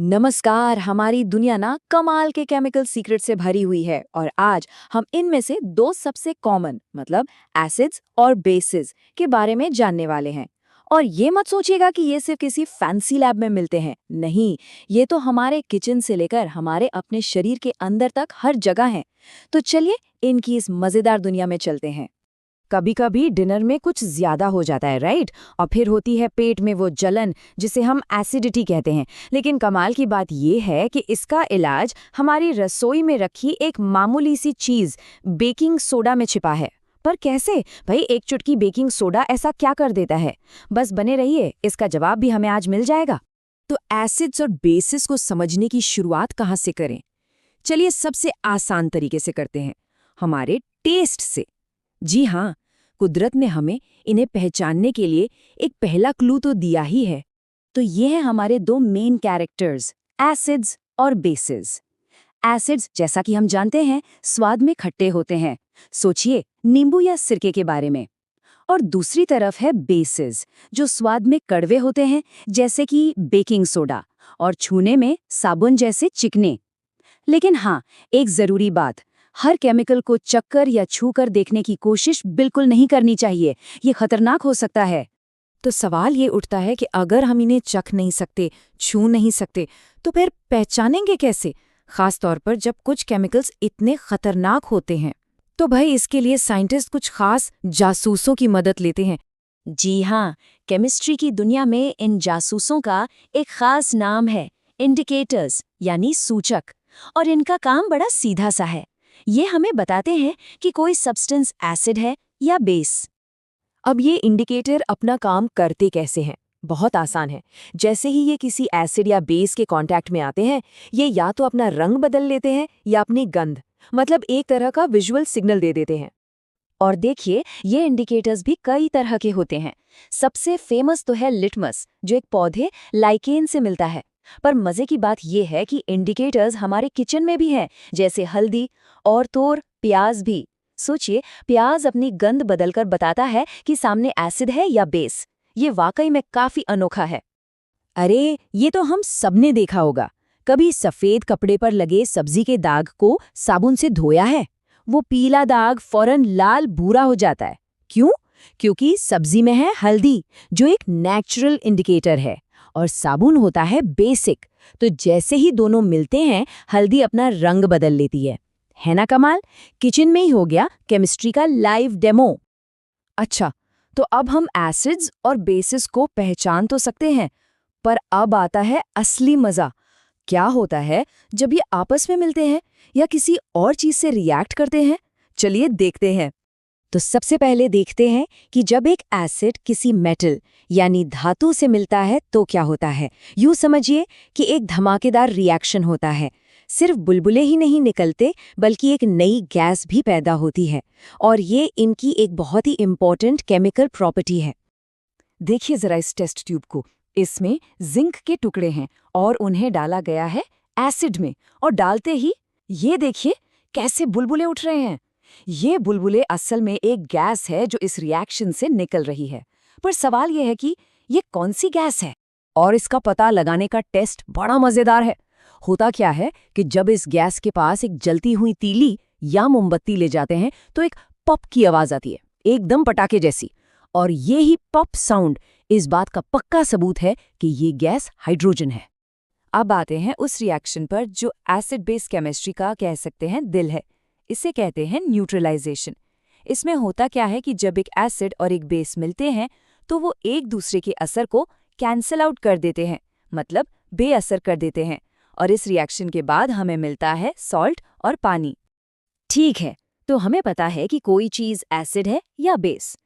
नमस्कार। हमारी दुनिया ना कमाल के केमिकल सीक्रेट से भरी हुई है और आज हम इनमें से दो सबसे कॉमन मतलब एसिड्स और बेसिस के बारे में जानने वाले हैं। और ये मत सोचिएगा कि ये सिर्फ किसी फैंसी लैब में मिलते हैं। नहीं, ये तो हमारे किचन से लेकर हमारे अपने शरीर के अंदर तक हर जगह हैं। तो चलिए इनकी इस मजेदार दुनिया में चलते हैं। कभी कभी डिनर में कुछ ज्यादा हो जाता है, राइट? और फिर होती है पेट में वो जलन जिसे हम एसिडिटी कहते हैं। लेकिन कमाल की बात यह है कि इसका इलाज हमारी रसोई में रखी एक मामूली सी चीज बेकिंग सोडा में छिपा है। पर कैसे? भाई, एक चुटकी बेकिंग सोडा ऐसा क्या कर देता है? बस बने रहिए, इसका जवाब भी हमें आज मिल जाएगा। तो एसिड्स और बेसिस को समझने की शुरुआत कहाँ से करें? चलिए सबसे आसान तरीके से करते हैं, हमारे टेस्ट से। जी हाँ, कुदरत ने हमें इन्हें पहचानने के लिए एक पहला क्लू तो दिया ही है। तो ये हैं हमारे दो मेन कैरेक्टर्स, एसिड्स और बेसिस। एसिड्स, जैसा कि हम जानते हैं, स्वाद में खट्टे होते हैं। सोचिए नींबू या सिरके के बारे में। और दूसरी तरफ है बेसिस, जो स्वाद में कड़वे होते हैं, जैसे कि बेकिंग सोडा, और छूने में साबुन जैसे चिकने। लेकिन हाँ, एक जरूरी बात, हर केमिकल को चखकर या छूकर देखने की कोशिश बिल्कुल नहीं करनी चाहिए। ये खतरनाक हो सकता है। तो सवाल ये उठता है कि अगर हम इन्हें चख नहीं सकते, छू नहीं सकते, तो फिर पहचानेंगे कैसे? खास तौर पर जब कुछ केमिकल्स इतने खतरनाक होते हैं। तो भाई, इसके लिए साइंटिस्ट कुछ खास जासूसों की मदद लेते हैं। जी हाँ, केमिस्ट्री की दुनिया में इन जासूसों का एक खास नाम है, इंडिकेटर्स यानी सूचक। और इनका काम बड़ा सीधा सा है। ये हमें बताते हैं कि कोई सब्सटेंस एसिड है या बेस। अब ये इंडिकेटर अपना काम करते कैसे हैं? बहुत आसान है। जैसे ही ये किसी एसिड या बेस के कांटेक्ट में आते हैं, ये या तो अपना रंग बदल लेते हैं या अपनी गंध, मतलब एक तरह का विजुअल सिग्नल दे देते हैं। और देखिए, ये इंडिकेटर्स भी कई तरह के होते हैं। सबसे फेमस तो है लिटमस, जो एक पौधे लाइकेन से मिलता है। पर मजे की बात यह है कि इंडिकेटर्स हमारे किचन में भी हैं, जैसे हल्दी और तोर प्याज भी। सोचिए, प्याज अपनी गंध बदलकर बताता है कि सामने एसिड है या बेस। ये वाकई में काफी अनोखा है। अरे, ये तो हम सबने देखा होगा। कभी सफेद कपड़े पर लगे सब्जी के दाग को साबुन से धोया है? वो पीला दाग फौरन लाल भूरा हो जाता है। क्यों? क्योंकि सब्जी में है हल्दी, जो एक नेचुरल इंडिकेटर है, और साबुन होता है बेसिक। तो जैसे ही दोनों मिलते हैं, हल्दी अपना रंग बदल लेती है ना कमाल? किचन में ही हो गया केमिस्ट्री का लाइव डेमो। अच्छा, तो अब हम एसिड्स और बेसिस को पहचान तो सकते हैं, पर अब आता है असली मजा। क्या होता है जब ये आपस में मिलते हैं या किसी और चीज से रिएक्ट करते हैं? चलिए देखते हैं। तो सबसे पहले देखते हैं कि जब एक एसिड किसी मेटल यानी धातु से मिलता है तो क्या होता है। यूँ समझिए कि एक धमाकेदार रिएक्शन होता है। सिर्फ बुलबुले ही नहीं निकलते, बल्कि एक नई गैस भी पैदा होती है। और ये इनकी एक बहुत ही इम्पोर्टेंट केमिकल प्रॉपर्टी है। देखिए जरा इस टेस्ट ट्यूब को। इसमें जिंक के टुकड़े हैं और उन्हें डाला गया है एसिड में, और डालते ही ये देखिए कैसे बुलबुले उठ रहे हैं। ये बुलबुले असल में एक गैस है जो इस रिएक्शन से निकल रही है। पर सवाल यह है कि ये कौन सी गैस है? और इसका पता लगाने का टेस्ट बड़ा मजेदार है। होता क्या है कि जब इस गैस के पास एक जलती हुई तीली या मोमबत्ती ले जाते हैं, तो एक पॉप की आवाज आती है, एकदम पटाखे जैसी। और ये ही पॉप साउंड इस बात का पक्का सबूत है कि ये गैस हाइड्रोजन है। अब आते हैं उस रिएक्शन पर जो एसिड बेस केमिस्ट्री का कह सकते हैं दिल है। इसे कहते हैं न्यूट्रलाइजेशन। इसमें होता क्या है कि जब एक एसिड और एक बेस मिलते हैं, तो वो एक दूसरे के असर को कैंसल आउट कर देते हैं, मतलब बेअसर कर देते हैं। और इस रिएक्शन के बाद हमें मिलता है सॉल्ट और पानी। ठीक है, तो हमें पता है कि कोई चीज़ एसिड है या बेस।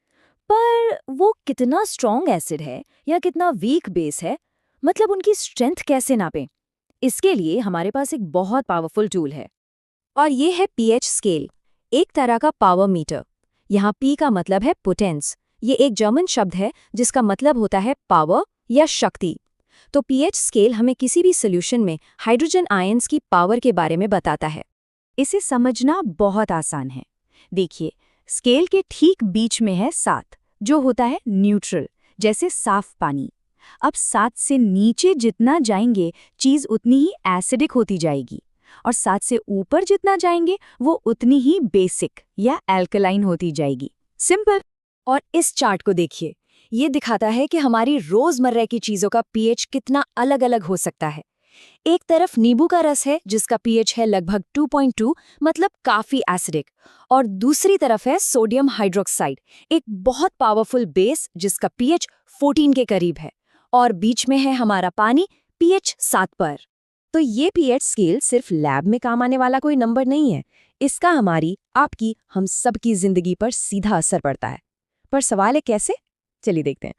पर वो कितना स्ट्रॉन्ग एसिड है या कितना वीक बेस है, मतलब उनकी स्ट्रेंथ कैसे नापें? इसके लिए हमारे पास एक बहुत पावरफुल टूल है, और ये है पीएच स्केल, एक तरह का पावर मीटर। यहाँ पी का मतलब है पोटेंस। ये एक जर्मन शब्द है जिसका मतलब होता है पावर या शक्ति। तो पीएच स्केल हमें किसी भी सॉल्यूशन में हाइड्रोजन आयंस की पावर के बारे में बताता है। इसे समझना बहुत आसान है। देखिए, स्केल के ठीक बीच में है 7, जो होता है न्यूट्रल, जैसे साफ पानी। अब 7 से नीचे जितना जाएंगे चीज उतनी ही एसिडिक होती जाएगी, और 7 से ऊपर जितना जाएंगे वो उतनी ही बेसिक या एल्कलाइन होती जाएगी। सिंपल। और इस चार्ट को देखिए, ये दिखाता है कि हमारी रोजमर्रा की चीजों का पीएच कितना अलग-अलग हो सकता है। एक तरफ नींबू का रस है जिसका पीएच है लगभग 2.2, मतलब काफी एसिडिक, और दूसरी तरफ है सोडियम हाइड्रोक्साइड, एक बहुत पावरफुल बेस जिसका पीएच 14 के करीब है, और बीच में है हमारा पानी, पीएच 7 पर। तो ये पीएच स्केल सिर्फ लैब में काम आने वाला कोई नंबर नहीं है, इसका हमारी, आपकी, हम सबकी जिंदगी पर सीधा असर पड़ता है। पर सवाल है कैसे? चलिए देखते हैं।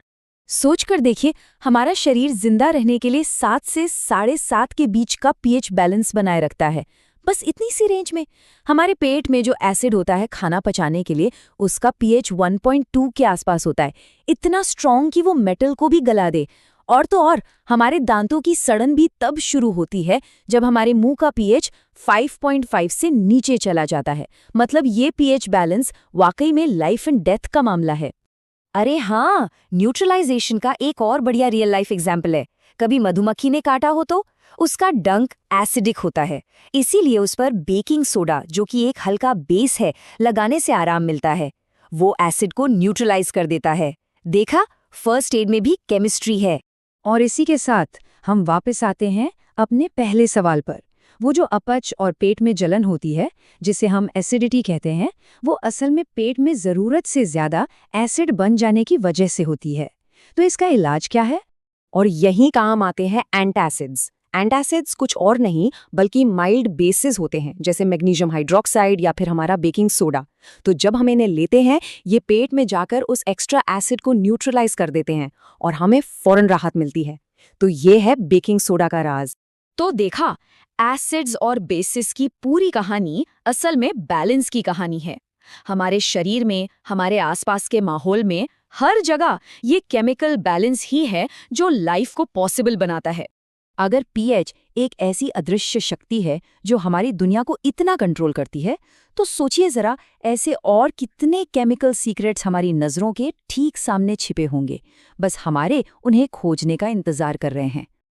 सोचकर देखिए, हमारा शरीर जिंदा रहने के लिए 7 से 7.5 के बीच का पीएच बैलेंस बनाए रखता है, बस इतनी सी रेंज में। हमारे पेट में जो एसिड होता है खाना पचाने के लिए, उसका पीएच 1.2 के आसपास होता है, इतना स्ट्रॉन्ग कि वो मेटल को भी गला दे। और तो और, हमारे दांतों की सड़न भी तब शुरू होती है जब हमारे मुंह का पीएच 5.5 से नीचे चला जाता है। मतलब ये पीएच बैलेंस वाकई में लाइफ एंड डेथ का मामला है। अरे हाँ, न्यूट्रलाइजेशन का एक और बढ़िया रियल लाइफ एग्जाम्पल है। कभी मधुमक्खी ने काटा हो तो उसका डंक एसिडिक होता है, इसीलिए उस पर बेकिंग सोडा, जो कि एक हल्का बेस है, लगाने से आराम मिलता है। वो एसिड को न्यूट्रलाइज कर देता है। देखा, फर्स्ट एड में भी केमिस्ट्री है। और इसी के साथ हम वापस आते हैं अपने पहले सवाल पर। वो जो अपच और पेट में जलन होती है, जिसे हम एसिडिटी कहते हैं, वो असल में पेट में ज़रूरत से ज़्यादा एसिड बन जाने की वजह से होती है। तो इसका इलाज क्या है? और यहीं काम आते हैं एंटासिड्स। एंटासिड्स कुछ और नहीं बल्कि माइल्ड बेसिस होते हैं, जैसे मैग्नीशियम हाइड्रोक्साइड या फिर हमारा बेकिंग सोडा। तो जब हम इन्हें लेते हैं, ये पेट में जाकर उस एक्स्ट्रा एसिड को न्यूट्रलाइज कर देते हैं और हमें फौरन राहत मिलती है। तो ये है बेकिंग सोडा का राज। तो देखा, एसिड्स और बेसिस की पूरी कहानी असल में बैलेंस की कहानी है। हमारे शरीर में, हमारे आसपास के माहौल में, हर जगह ये केमिकल बैलेंस ही है जो लाइफ को पॉसिबल बनाता है। अगर पीएच एक ऐसी अदृश्य शक्ति है जो हमारी दुनिया को इतना कंट्रोल करती है, तो सोचिए जरा, ऐसे और कितने केमिकल सीक्रेट्स हमारी नज़रों के ठीक सामने छिपे होंगे, बस हमारे उन्हें खोजने का इंतजार कर रहे हैं।